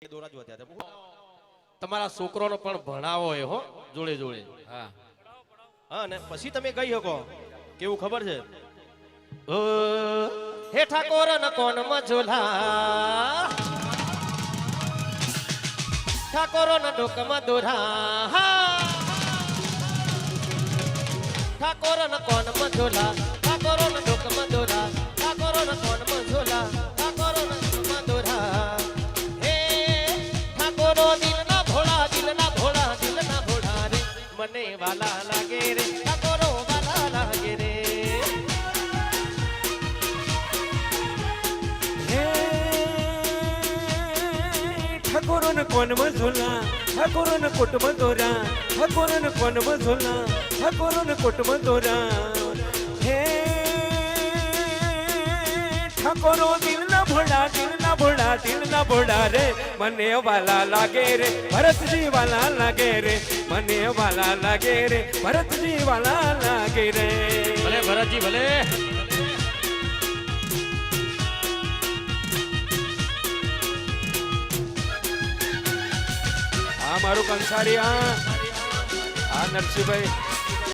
દોરા જો અત્યારે તમારા છોકરોનો પણ ભણાવો એ હો જોડે જોડે. હા હા ને પછી તમે કહી શકો કેવું ખબર છે હે ઠાકોર ન કોણ મજોલા ઠાકોરો ન ડોકમાં દોરા ઠાકોર ન કોણ મજોલા ઠાકોરો ન ડોકમાં દોરા ઠાકોરો ન કોણ મજોલા ઠાકોરો ન ડોકમાં દોરા હે ઠાકોરો દિલના ભોળા રે મને વાલા લાગે રે ઠાકોરો વાલા લાગે રે ઠાકોરો ને કોણ મઝોલા ઠાકોરો ને કોટ મધોરા ઠાકોરો ને કોણ મઝોલા ઠાકોરો ને કોટ મધોરા હે ઠાકોરો દિલના ભોળા રે મને વાલા લાગે રે ભરતજી વાલા લાગે રે મને વાલા લાગે રે ભરતજી વાલા લાગે રે ભલે ભરતજી ભલે આ મારું કંસારી આ નરસિંહભાઈ